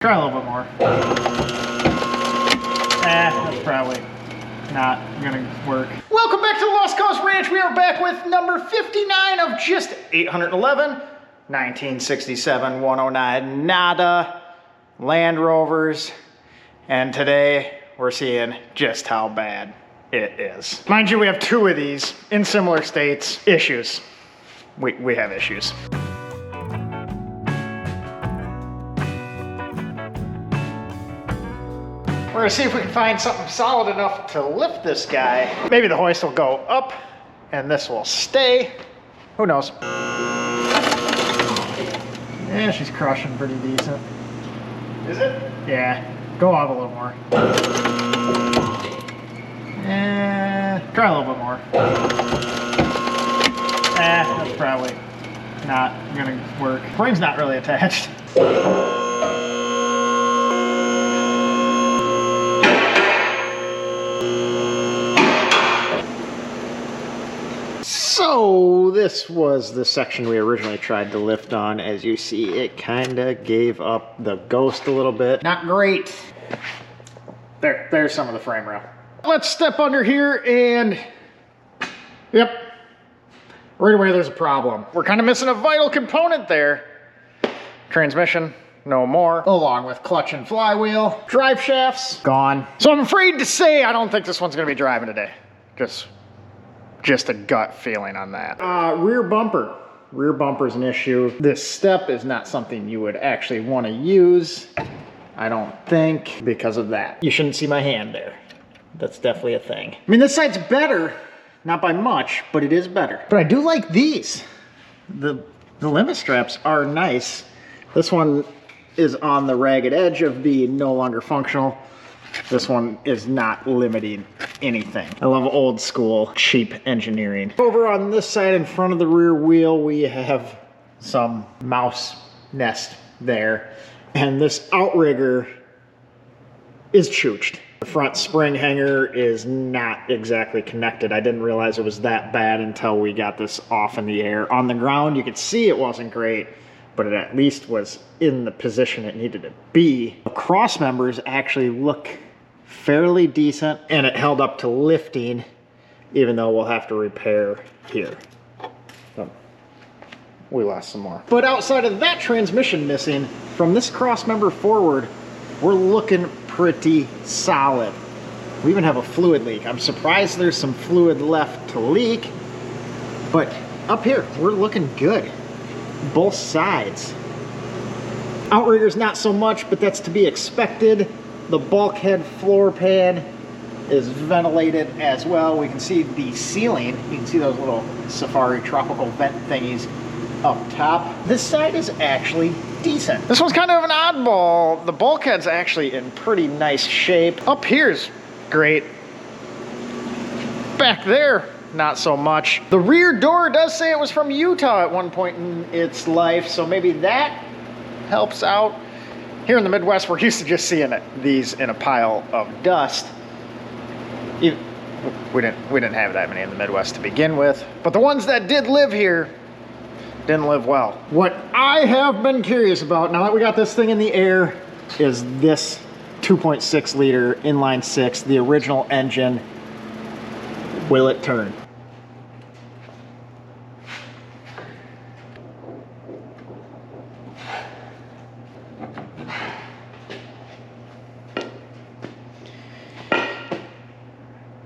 Try a little bit more. That's probably not gonna work. Welcome back to the Lost Coast Ranch. We are back with number 59 of just 811, 1967 109 Nada Land Rovers. And today we're seeing just how bad it is. Mind you, we have two of these in similar states. Issues. We have issues. We're gonna see if we can find something solid enough to lift this guy. Maybe the hoist will go up and this will stay. Who knows? Yeah, she's crushing pretty decent. Is it? Yeah, go up a little more. Try a little bit more. That's probably not gonna work. Frame's not really attached. So this was the section we originally tried to lift on. As you see, it kind of gave up the ghost a little bit. Not great. There's some of the frame rail. Let's step under here and, yep, right away there's a problem. We're kind of missing a vital component there. Transmission, no more, along with clutch and flywheel. Drive shafts, gone. So I'm afraid to say I don't think this one's gonna be driving today. Just a gut feeling on that. Rear bumper. Rear bumper is an issue. This step is not something you would actually want to use, I don't think, because of that. You shouldn't see my hand there. That's definitely a thing. I mean, this side's better, not by much, but it is better. But I do like these. The limit straps are nice. This one is on the ragged edge of being no longer functional. This one is not limiting anything. I love old school, cheap engineering. Over on this side in front of the rear wheel, we have some mouse nest there. And this outrigger is chooched. The front spring hanger is not exactly connected. I didn't realize it was that bad until we got this off in the air. On the ground, you could see it wasn't great, but it at least was in the position it needed to be. The cross members actually look fairly decent, and it held up to lifting, even though we'll have to repair here. So we lost some more. But outside of that transmission missing, from this cross member forward, we're looking pretty solid. We even have a fluid leak. I'm surprised there's some fluid left to leak, but up here, we're looking good. Both sides. Outrigger's not so much, but that's to be expected. The bulkhead floor pan is ventilated as well. We can see the ceiling. You can see those little safari tropical vent thingies up top. This side is actually decent. This one's kind of an oddball. The bulkhead's actually in pretty nice shape. Up here's great. Back there, not so much. The rear door does say it was from Utah at one point in its life, so maybe that helps out. Here in the Midwest, we're used to just seeing these in a pile of dust. We didn't have that many in the Midwest to begin with, but the ones that did live here didn't live well. What I have been curious about, now that we got this thing in the air, is this 2.6 liter inline six, the original engine. Will it turn?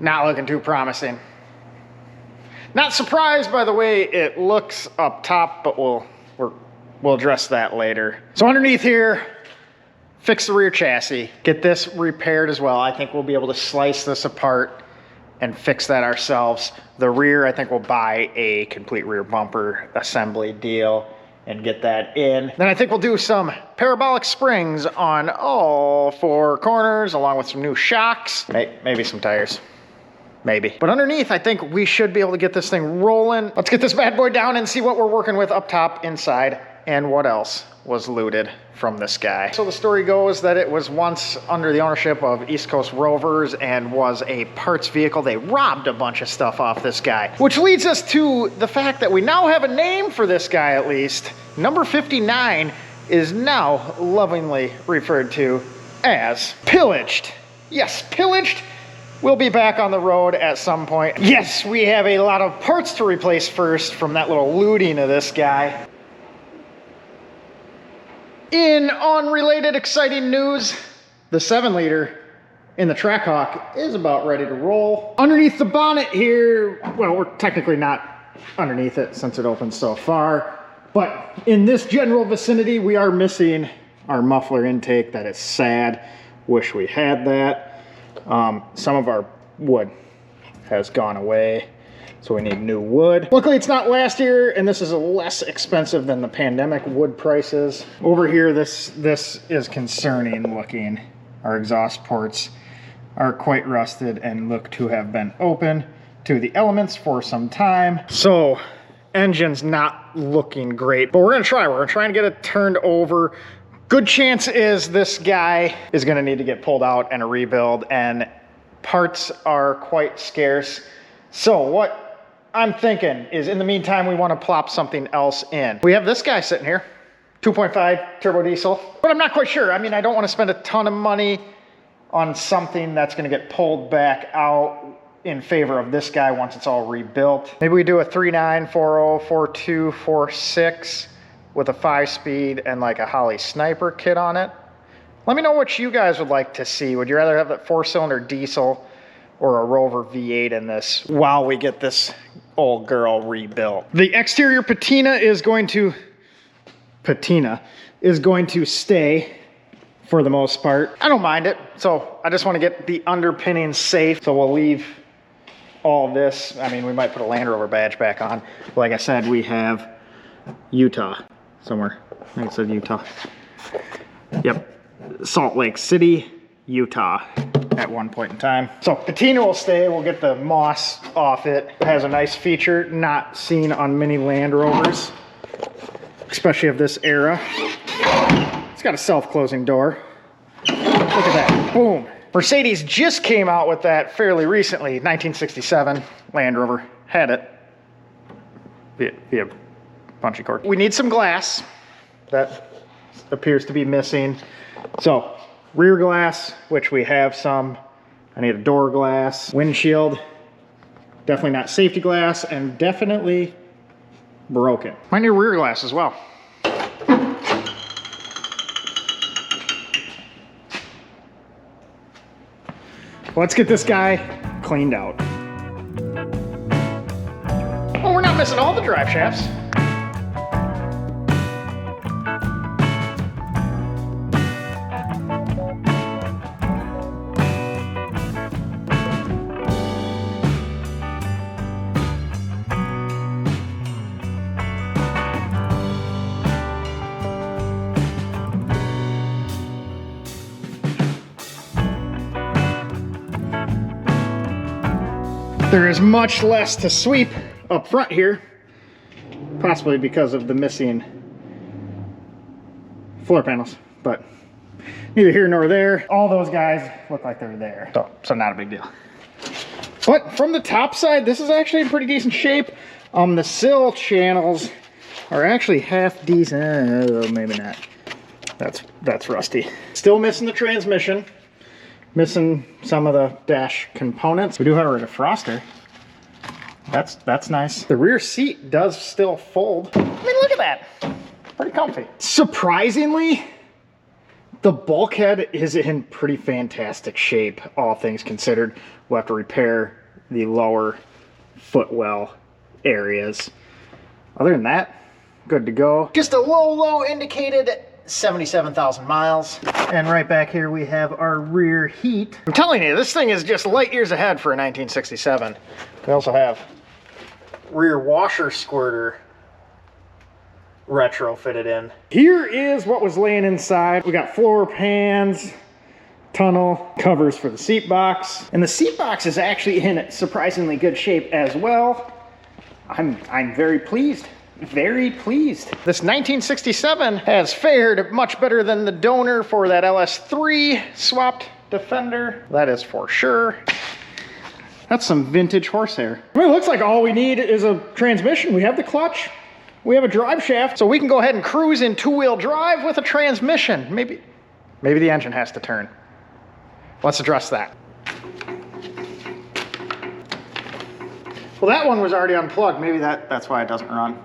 Not looking too promising. Not surprised by the way it looks up top, but we'll address that later. So underneath here, fix the rear chassis, get this repaired as well. I think we'll be able to slice this apart and fix that ourselves. The rear, I think we'll buy a complete rear bumper assembly deal and get that in. Then I think we'll do some parabolic springs on all four corners, along with some new shocks, maybe some tires. Maybe. But underneath, I think we should be able to get this thing rolling. Let's get this bad boy down and see what we're working with up top, inside, and what else was looted from this guy. So the story goes that it was once under the ownership of East Coast Rovers and was a parts vehicle. They robbed a bunch of stuff off this guy, which leads us to the fact that we now have a name for this guy, at least. Number 59 is now lovingly referred to as pillaged. Yes, pillaged. We'll be back on the road at some point. Yes, we have a lot of parts to replace first from that little looting of this guy. In unrelated exciting news, the 7-liter in the Trackhawk is about ready to roll. Underneath the bonnet here, well, we're technically not underneath it since it opens so far, but in this general vicinity, we are missing our muffler intake. That is sad. Wish we had that. Some of our wood has gone away, so we need new wood. Luckily, it's not last year, and this is less expensive than the pandemic wood prices. Over here, this is concerning looking. Our exhaust ports are quite rusted and look to have been open to the elements for some time. So, engine's not looking great, but we're gonna try. We're gonna try and get it turned over. Good chance is this guy is gonna need to get pulled out and a rebuild, and parts are quite scarce. So what I'm thinking is, in the meantime, we wanna plop something else in. We have this guy sitting here, 2.5 turbo diesel, but I'm not quite sure. I mean, I don't wanna spend a ton of money on something that's gonna get pulled back out in favor of this guy once it's all rebuilt. Maybe we do a 3.9, 4.0, 4.2, 4.6 with a 5-speed and like a Holley Sniper kit on it. Let me know what you guys would like to see. Would you rather have that 4-cylinder diesel or a Rover V8 in this while we get this old girl rebuilt? The exterior patina is going to stay for the most part. I don't mind it, so I just want to get the underpinnings safe, so we'll leave all this. I mean, we might put a Land Rover badge back on. Like I said, we have Utah somewhere. I think it said Utah. Yep, Salt Lake City, Utah at one point in time. So patina will stay. We'll get the moss off it. It has a nice feature not seen on many Land Rovers, especially of this era. It's got a self-closing door. Look at that, boom. Mercedes just came out with that fairly recently, 1967 Land Rover had it via punchy cord. We need some glass. That appears to be missing. So rear glass, which we have some. I need a door glass, windshield, definitely not safety glass, and definitely broken. Might need rear glass as well. Let's get this guy cleaned out. Oh, we're not missing all the drive shafts. There is much less to sweep up front here, possibly because of the missing floor panels, but neither here nor there. All those guys look like they're there, so not a big deal. But from the top side, this is actually in pretty decent shape. The sill channels are actually half decent. Oh, maybe not. That's rusty. Still missing the transmission. Missing some of the dash components. We do have a defroster. That's nice. The rear seat does still fold. I mean, look at that. Pretty comfy. Surprisingly, the bulkhead is in pretty fantastic shape, all things considered. We'll have to repair the lower footwell areas. Other than that, good to go. Just a low indicated 77,000 miles. And right back here we have our rear heat. I'm telling you, this thing is just light years ahead for a 1967. We also have rear washer squirter retrofitted in. Here is what was laying inside. We got floor pans, tunnel, covers for the seat box. And the seat box is actually in surprisingly good shape as well. I'm very pleased. Very pleased. This 1967 has fared much better than the donor for that LS3 swapped Defender. That is for sure. That's some vintage horsehair. I mean, it looks like all we need is a transmission. We have the clutch. we have a drive shaft, so we can go ahead and cruise in two-wheel drive with a transmission. Maybe the engine has to turn. Let's address that. Well, that one was already unplugged. Maybe that's why it doesn't run.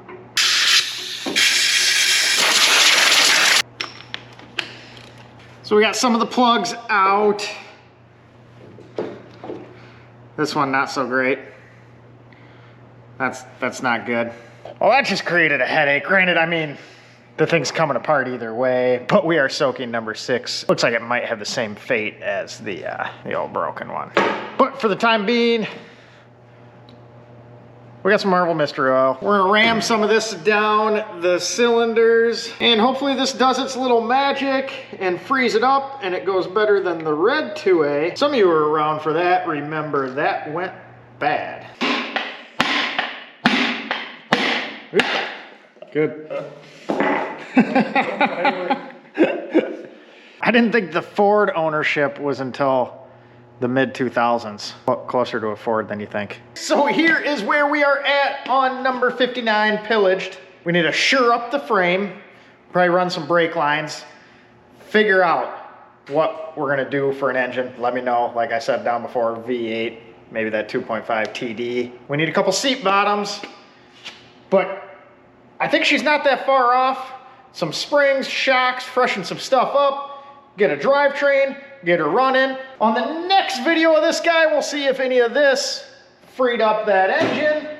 So we got some of the plugs out. This one not so great. That's not good. Well, that just created a headache. Granted, I mean, the thing's coming apart either way, but we are soaking number 6. Looks like it might have the same fate as the old broken one. But for the time being, we got some Marvel Mystery Oil. We're gonna ram some of this down the cylinders, and hopefully this does its little magic and frees it up, and it goes better than the red 2A. Some of you were around for that. Remember, that went bad. Good. I didn't think the Ford ownership was until the mid-2000s. Closer to a Ford than you think. So here is where we are at on number 59, Pillaged. We need to sure up the frame, probably run some brake lines, figure out what we're gonna do for an engine. Let me know, like I said down before, V8, maybe that 2.5 TD. We need a couple seat bottoms, but I think she's not that far off. Some springs, shocks, freshen some stuff up, get a drivetrain, get her running. On the next video of this guy, we'll see if any of this freed up that engine,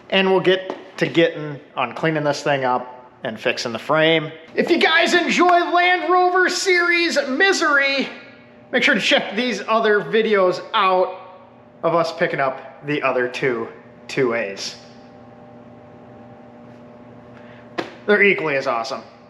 and we'll get to getting on cleaning this thing up and fixing the frame. If you guys enjoy Land Rover Series Misery, make sure to check these other videos out of us picking up the other 2 2As. They're equally as awesome.